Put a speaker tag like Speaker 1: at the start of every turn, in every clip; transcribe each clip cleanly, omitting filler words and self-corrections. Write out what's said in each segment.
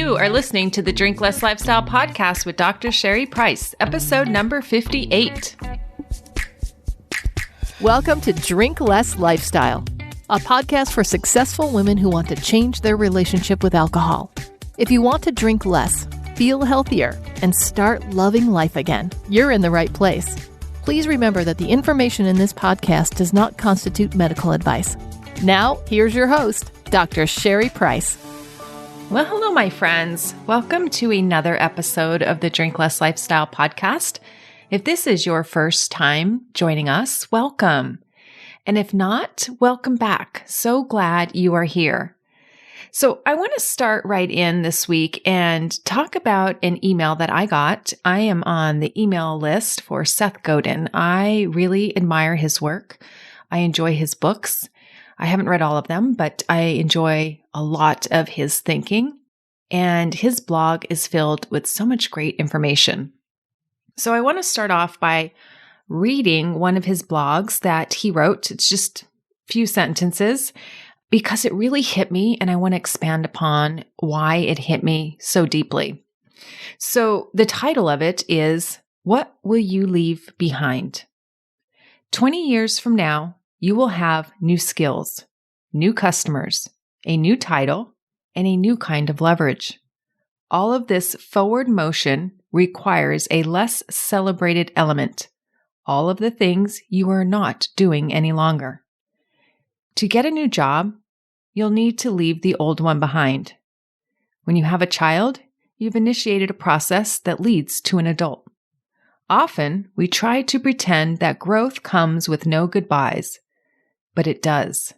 Speaker 1: You are listening to the Drink Less Lifestyle podcast with Dr. Sherry Price, episode number 58.
Speaker 2: Welcome to Drink Less Lifestyle, a podcast for successful women who want to change their relationship with alcohol. If you want to drink less, feel healthier, and start loving life again, you're in the right place. Please remember that the information in this podcast does not constitute medical advice. Now, here's your host, Dr. Sherry Price.
Speaker 1: Well, hello, my friends. Welcome to another episode of the Drink Less Lifestyle podcast. If this is your first time joining us, welcome. And if not, welcome back. So glad you are here. So I want to start right in this week and talk about an email that I got. I am on the email list for Seth Godin. I really admire his work. I enjoy his books. I haven't read all of them, but I enjoy a lot of his thinking, and his blog is filled with so much great information. So I want to start off by reading one of his blogs that he wrote. It's just a few sentences because it really hit me, and I want to expand upon why it hit me so deeply. So the title of it is, What Will You Leave Behind? 20 years from now, you will have new skills, new customers, a new title, and a new kind of leverage. All of this forward motion requires a less celebrated element, all of the things you are not doing any longer. To get a new job, you'll need to leave the old one behind. When you have a child, you've initiated a process that leads to an adult. Often, we try to pretend that growth comes with no goodbyes, but it does.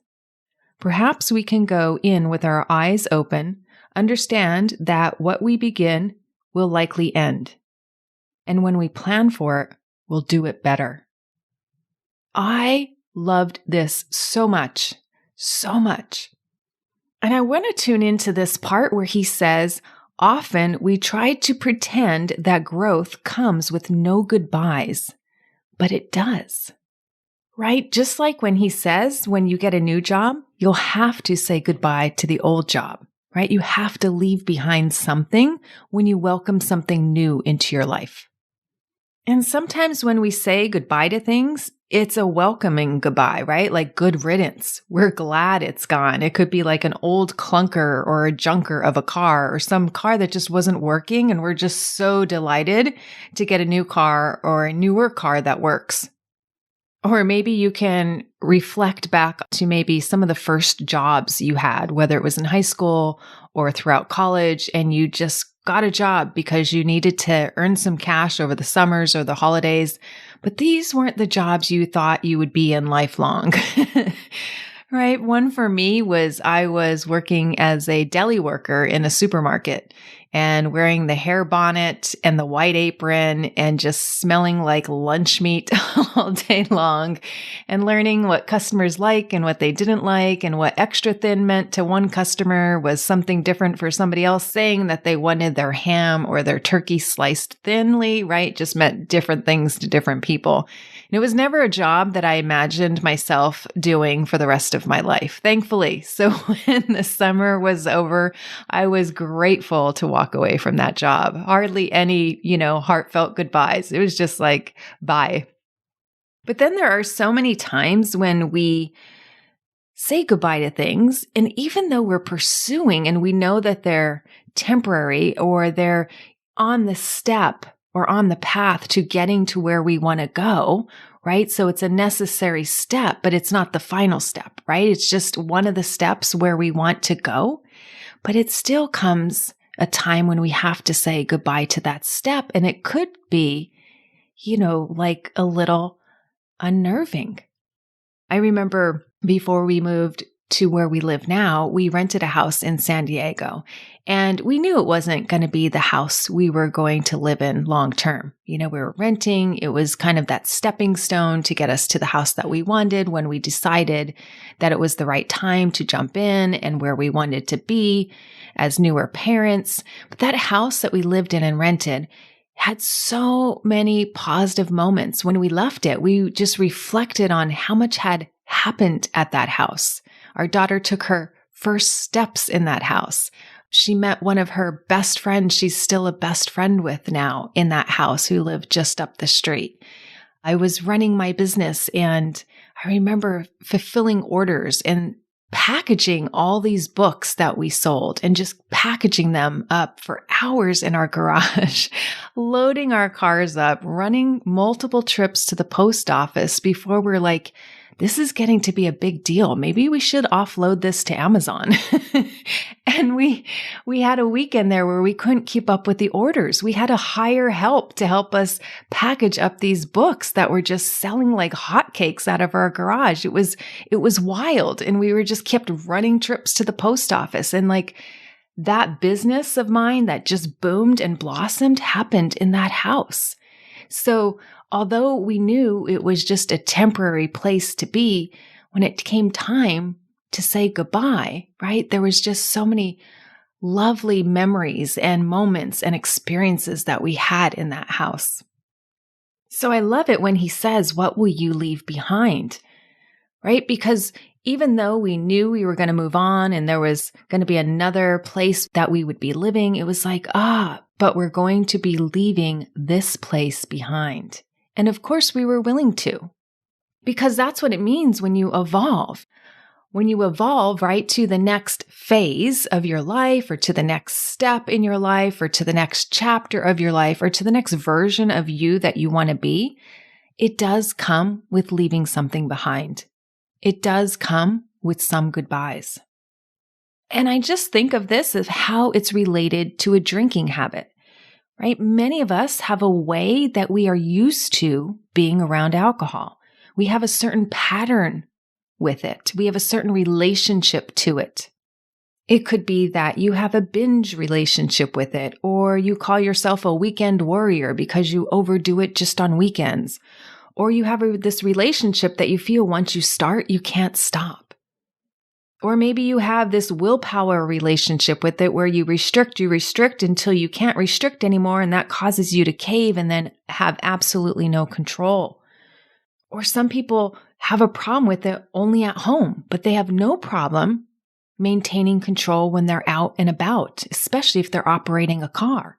Speaker 1: Perhaps we can go in with our eyes open, understand that what we begin will likely end. And when we plan for it, we'll do it better. I loved this so much, so much. And I want to tune into this part where he says, often we try to pretend that growth comes with no goodbyes, but it does. Right? Just like when he says, when you get a new job, you'll have to say goodbye to the old job, right? You have to leave behind something when you welcome something new into your life. And sometimes when we say goodbye to things, it's a welcoming goodbye, right? Like good riddance. We're glad it's gone. It could be like an old clunker or a junker of a car or some car that just wasn't working. And we're just so delighted to get a new car or a newer car that works. Or maybe you can reflect back to maybe some of the first jobs you had, whether it was in high school or throughout college, and you just got a job because you needed to earn some cash over the summers or the holidays. But these weren't the jobs you thought you would be in lifelong. Right? One for me was I was working as a deli worker in a supermarket and wearing the hair bonnet and the white apron and just smelling like lunch meat all day long and learning what customers like and what they didn't like and what extra thin meant to one customer was something different for somebody else, saying that they wanted their ham or their turkey sliced thinly, right? Just meant different things to different people. And it was never a job that I imagined myself doing for the rest of my life, thankfully. So when the summer was over, I was grateful to walk away from that job. Hardly any, heartfelt goodbyes. It was just like, bye. But then there are so many times when we say goodbye to things, and even though we're pursuing and we know that they're temporary or they're on the step or on the path to getting to where we want to go, right? So it's a necessary step, but it's not the final step, right? It's just one of the steps where we want to go, but it still comes a time when we have to say goodbye to that step. And it could be, like a little unnerving. I remember before we moved to where we live now, we rented a house in San Diego, and we knew it wasn't going to be the house we were going to live in long term. We were renting. It was kind of that stepping stone to get us to the house that we wanted when we decided that it was the right time to jump in and where we wanted to be as newer parents. But that house that we lived in and rented had so many positive moments. When we left it, we just reflected on how much had happened at that house. Our daughter took her first steps in that house. she met one of her best friends she's still a best friend with now in that house, who lived just up the street. I was running my business, and I remember fulfilling orders and packaging all these books that we sold and just packaging them up for hours in our garage, loading our cars up, running multiple trips to the post office before we're like, this is getting to be a big deal. Maybe we should offload this to Amazon. And we had a weekend there where we couldn't keep up with the orders. We had to hire help to help us package up these books that were just selling like hotcakes out of our garage. It was wild. And we were just kept running trips to the post office. And like that business of mine that just boomed and blossomed happened in that house. So although we knew it was just a temporary place to be, when it came time to say goodbye, right? There was just so many lovely memories and moments and experiences that we had in that house. So I love it when he says, "What will you leave behind?" Right? Because even though we knew we were going to move on and there was going to be another place that we would be living, it was like, but we're going to be leaving this place behind. And of course we were willing to, because that's what it means when you evolve. When you evolve, right, to the next phase of your life, or to the next step in your life, or to the next chapter of your life, or to the next version of you that you want to be, it does come with leaving something behind. It does come with some goodbyes. And I just think of this as how it's related to a drinking habit, right? Many of us have a way that we are used to being around alcohol. We have a certain pattern with it. We have a certain relationship to it. It could be that you have a binge relationship with it, or you call yourself a weekend warrior because you overdo it just on weekends. Or you have this relationship that you feel once you start, you can't stop. Or maybe you have this willpower relationship with it where you restrict until you can't restrict anymore, and that causes you to cave and then have absolutely no control. Or some people have a problem with it only at home, but they have no problem maintaining control when they're out and about, especially if they're operating a car.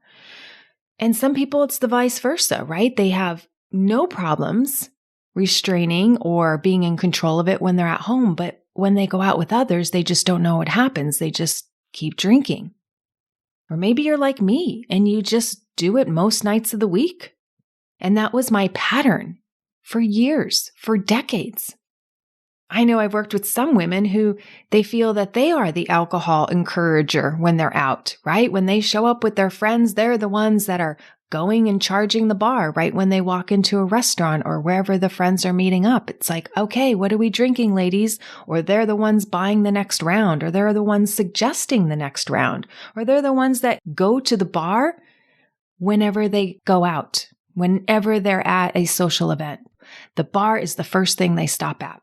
Speaker 1: And some people, it's the vice versa, right? They have no problems restraining or being in control of it when they're at home, but when they go out with others, they just don't know what happens. They just keep drinking. Or maybe you're like me and you just do it most nights of the week. And that was my pattern for years, for decades. I know I've worked with some women who they feel that they are the alcohol encourager when they're out, right? When they show up with their friends, they're the ones that are going and charging the bar right when they walk into a restaurant or wherever the friends are meeting up. It's like, okay, what are we drinking, ladies? Or they're the ones buying the next round, or they're the ones suggesting the next round, or they're the ones that go to the bar whenever they go out, whenever they're at a social event. The bar is the first thing they stop at.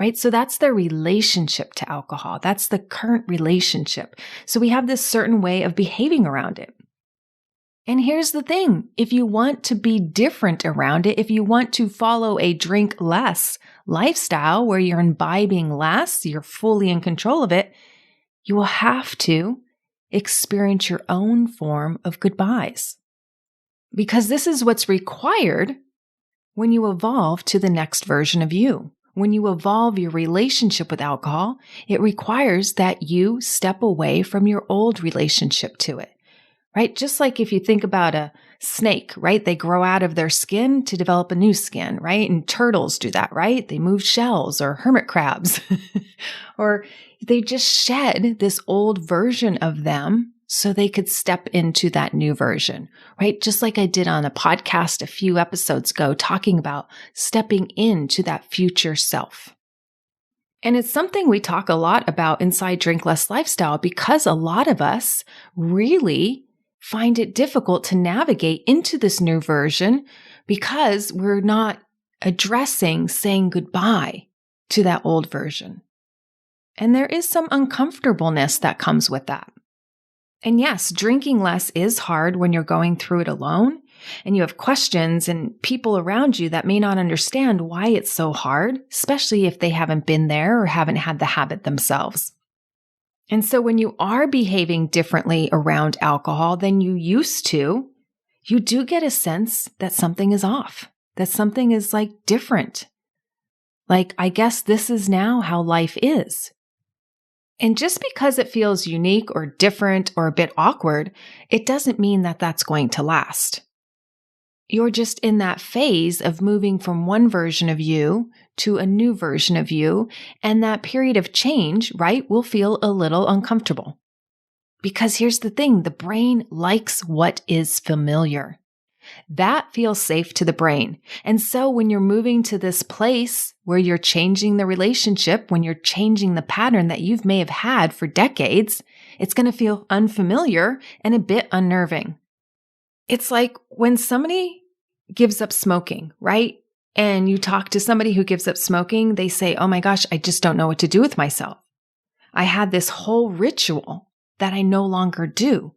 Speaker 1: Right? So that's their relationship to alcohol. That's the current relationship. So we have this certain way of behaving around it. And here's the thing. If you want to be different around it, if you want to follow a drink less lifestyle where you're imbibing less, you're fully in control of it, you will have to experience your own form of goodbyes. Because this is what's required when you evolve to the next version of you. When you evolve your relationship with alcohol, it requires that you step away from your old relationship to it, right? Just like if you think about a snake, right? They grow out of their skin to develop a new skin, right? And turtles do that, right? They move shells, or hermit crabs, or they just shed this old version of them so they could step into that new version, right? Just like I did on a podcast a few episodes ago, talking about stepping into that future self. And it's something we talk a lot about inside Drink Less Lifestyle, because a lot of us really find it difficult to navigate into this new version because we're not addressing saying goodbye to that old version. And there is some uncomfortableness that comes with that. And yes, drinking less is hard when you're going through it alone and you have questions and people around you that may not understand why it's so hard, especially if they haven't been there or haven't had the habit themselves. And so when you are behaving differently around alcohol than you used to, you do get a sense that something is off, that something is like different. Like, I guess this is now how life is. And just because it feels unique or different or a bit awkward, it doesn't mean that that's going to last. You're just in that phase of moving from one version of you to a new version of you, and that period of change, right, will feel a little uncomfortable. Because here's the thing, the brain likes what is familiar. That feels safe to the brain. And so when you're moving to this place where you're changing the relationship, when you're changing the pattern that you may have had for decades, it's going to feel unfamiliar and a bit unnerving. It's like when somebody gives up smoking, right? And you talk to somebody who gives up smoking, they say, oh my gosh, I just don't know what to do with myself. I had this whole ritual that I no longer do.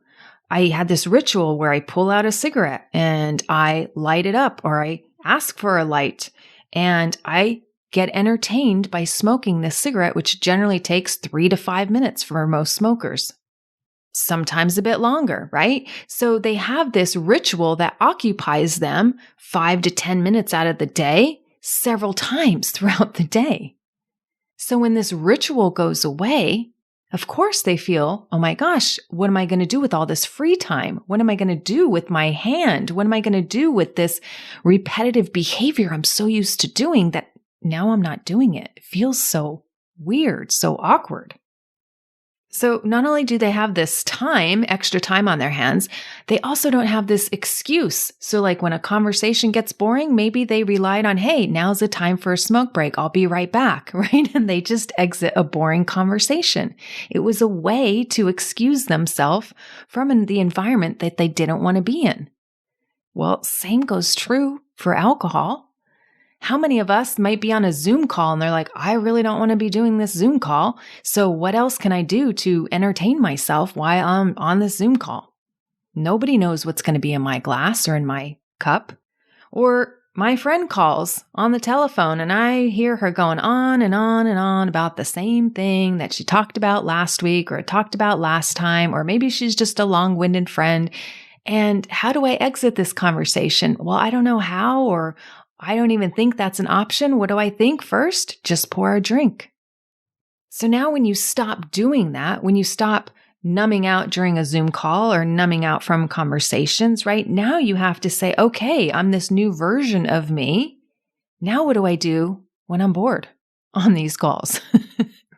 Speaker 1: I had this ritual where I pull out a cigarette and I light it up, or I ask for a light, and I get entertained by smoking this cigarette, which generally takes 3 to 5 minutes for most smokers. Sometimes a bit longer, right? So they have this ritual that occupies them 5 to 10 minutes out of the day, several times throughout the day. So when this ritual goes away, of course they feel, oh my gosh, what am I going to do with all this free time? What am I going to do with my hand? What am I going to do with this repetitive behavior I'm so used to doing that now I'm not doing it? It feels so weird, so awkward. So not only do they have this time, extra time on their hands, they also don't have this excuse. So like when a conversation gets boring, maybe they relied on, hey, now's the time for a smoke break. I'll be right back, right? And they just exit a boring conversation. It was a way to excuse themselves from the environment that they didn't want to be in. Well, same goes true for alcohol. How many of us might be on a Zoom call and they're like, I really don't want to be doing this Zoom call. So what else can I do to entertain myself while I'm on this Zoom call? Nobody knows what's going to be in my glass or in my cup. Or my friend calls on the telephone and I hear her going on and on and on about the same thing that she talked about last week or talked about last time, or maybe she's just a long-winded friend. And how do I exit this conversation? Well, I don't know how, or I don't even think that's an option. What do I think first? Just pour a drink. So now when you stop doing that, when you stop numbing out during a Zoom call or numbing out from conversations, right? Now you have to say, okay, I'm this new version of me. Now what do I do when I'm bored on these calls,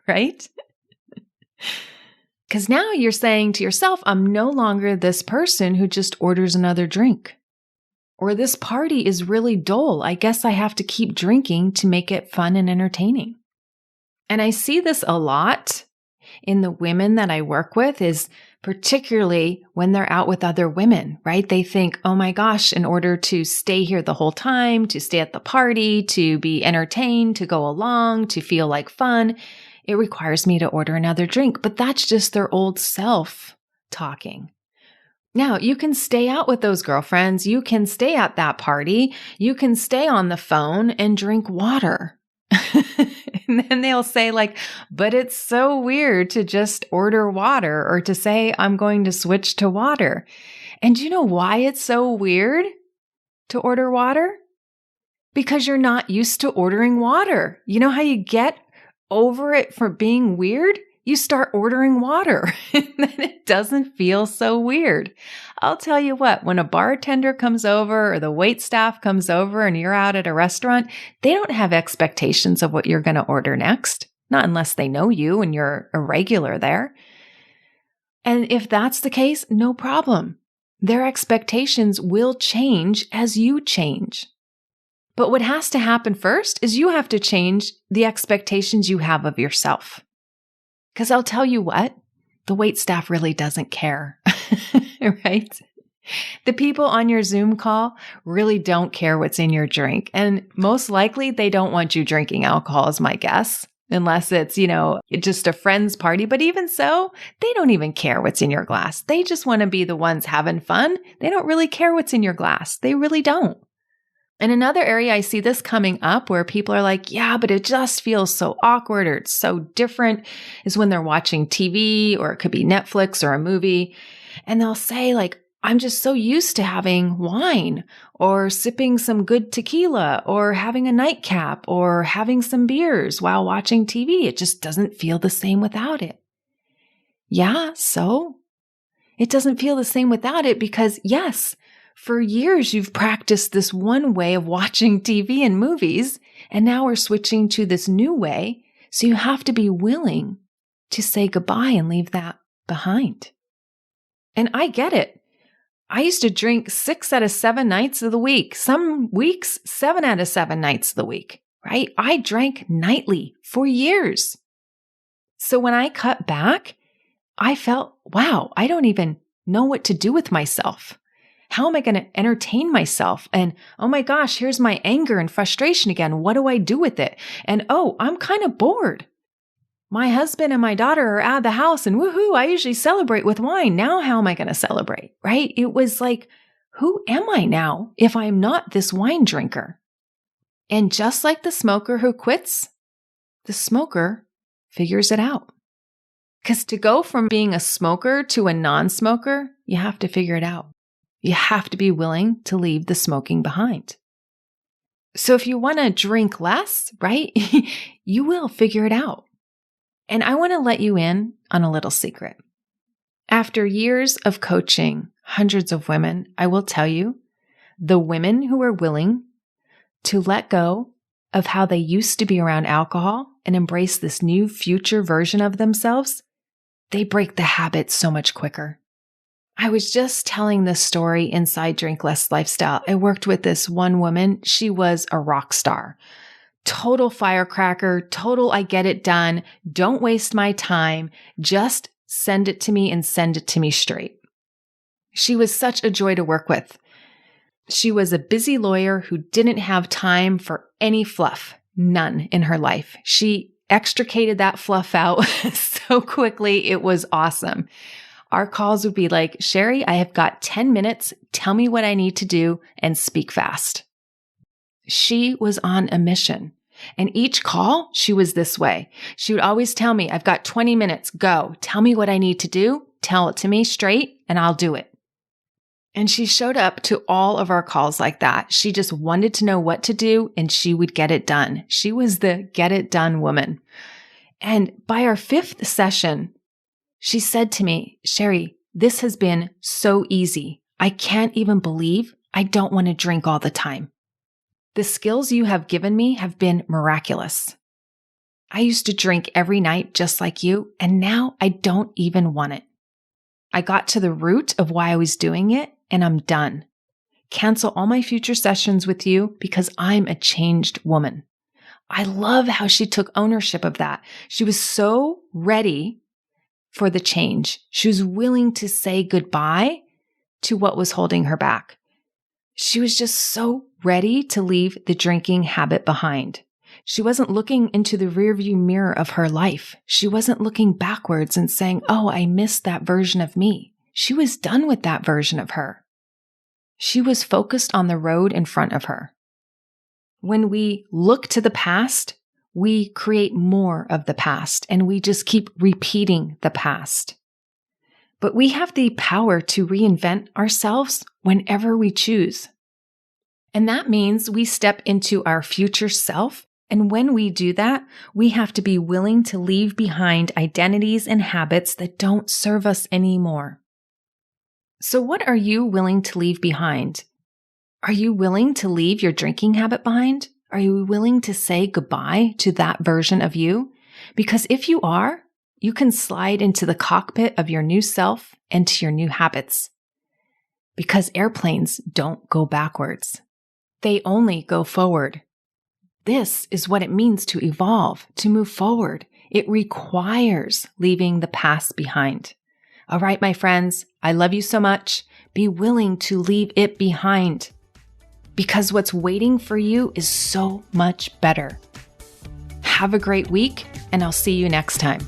Speaker 1: right? Because now you're saying to yourself, I'm no longer this person who just orders another drink. Or this party is really dull. I guess I have to keep drinking to make it fun and entertaining. And I see this a lot in the women that I work with, is particularly when they're out with other women, right? They think, oh my gosh, in order to stay here the whole time, to stay at the party, to be entertained, to go along, to feel like fun, it requires me to order another drink. But that's just their old self talking. Now, you can stay out with those girlfriends. You can stay at that party. You can stay on the phone and drink water. And then they'll say like, but it's so weird to just order water or to say, I'm going to switch to water. And do you know why it's so weird to order water? Because you're not used to ordering water. You know how you get over it for being weird? You start ordering water and then it doesn't feel so weird. I'll tell you what, when a bartender comes over or the wait staff comes over and you're out at a restaurant, they don't have expectations of what you're going to order next, not unless they know you and you're a regular there. And if that's the case, no problem. Their expectations will change as you change. But what has to happen first is you have to change the expectations you have of yourself. Because I'll tell you what, the wait staff really doesn't care, right? The people on your Zoom call really don't care what's in your drink. And most likely they don't want you drinking alcohol is my guess, unless it's, just a friend's party. But even so, they don't even care what's in your glass. They just want to be the ones having fun. They don't really care what's in your glass. They really don't. And another area I see this coming up where people are like, yeah, but it just feels so awkward or it's so different is when they're watching TV, or it could be Netflix or a movie. And they'll say like, I'm just so used to having wine or sipping some good tequila or having a nightcap or having some beers while watching TV. It just doesn't feel the same without it. Yeah, so it doesn't feel the same without it because yes, for years you've practiced this one way of watching TV and movies, and now we're switching to this new way. So you have to be willing to say goodbye and leave that behind. And I get it. I used to drink 6 out of 7 nights of the week. Some weeks, 7 out of 7 nights of the week, right? I drank nightly for years. So when I cut back, I felt, wow, I don't even know what to do with myself. How am I going to entertain myself? And oh my gosh, here's my anger and frustration again. What do I do with it? And oh, I'm kind of bored. My husband and my daughter are out of the house and woohoo, I usually celebrate with wine. Now how am I going to celebrate, right? It was like, who am I now if I'm not this wine drinker? And just like the smoker who quits, the smoker figures it out. Because to go from being a smoker to a non-smoker, you have to figure it out. You have to be willing to leave the smoking behind. So if you want to drink less, right, you will figure it out. And I want to let you in on a little secret. After years of coaching hundreds of women, I will tell you, the women who are willing to let go of how they used to be around alcohol and embrace this new future version of themselves, they break the habit so much quicker. I was just telling this story inside Drink Less Lifestyle. I worked with this one woman. She was a rock star. Total firecracker, total I get it done. Don't waste my time. Just send it to me and send it to me straight. She was such a joy to work with. She was a busy lawyer who didn't have time for any fluff, none in her life. She extricated that fluff out so quickly. It was awesome. Our calls would be like, Sherry, I have got 10 minutes. Tell me what I need to do and speak fast. She was on a mission. And each call, she was this way. She would always tell me, I've got 20 minutes. Go. Tell me what I need to do. Tell it to me straight and I'll do it. And she showed up to all of our calls like that. She just wanted to know what to do and she would get it done. She was the get it done woman. And by our 5th session, she said to me, Sherry, this has been so easy. I can't even believe I don't want to drink all the time. The skills you have given me have been miraculous. I used to drink every night just like you, and now I don't even want it. I got to the root of why I was doing it, and I'm done. Cancel all my future sessions with you because I'm a changed woman. I love how she took ownership of that. She was so ready for the change. She was willing to say goodbye to what was holding her back. She was just so ready to leave the drinking habit behind. She wasn't looking into the rearview mirror of her life. She wasn't looking backwards and saying, oh, I missed that version of me. She was done with that version of her. She was focused on the road in front of her. When we look to the past, we create more of the past and we just keep repeating the past. But we have the power to reinvent ourselves whenever we choose. And that means we step into our future self. And when we do that, we have to be willing to leave behind identities and habits that don't serve us anymore. So what are you willing to leave behind? Are you willing to leave your drinking habit behind? Are you willing to say goodbye to that version of you? Because if you are, you can slide into the cockpit of your new self and to your new habits. Because airplanes don't go backwards. They only go forward. This is what it means to evolve, to move forward. It requires leaving the past behind. All right, my friends, I love you so much. Be willing to leave it behind because what's waiting for you is so much better. Have a great week, and I'll see you next time.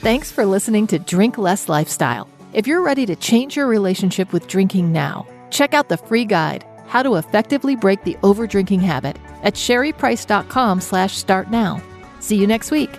Speaker 2: Thanks for listening to Drink Less Lifestyle. If you're ready to change your relationship with drinking now, check out the free guide, how to effectively break the overdrinking habit at sherryprice.com/start now. See you next week.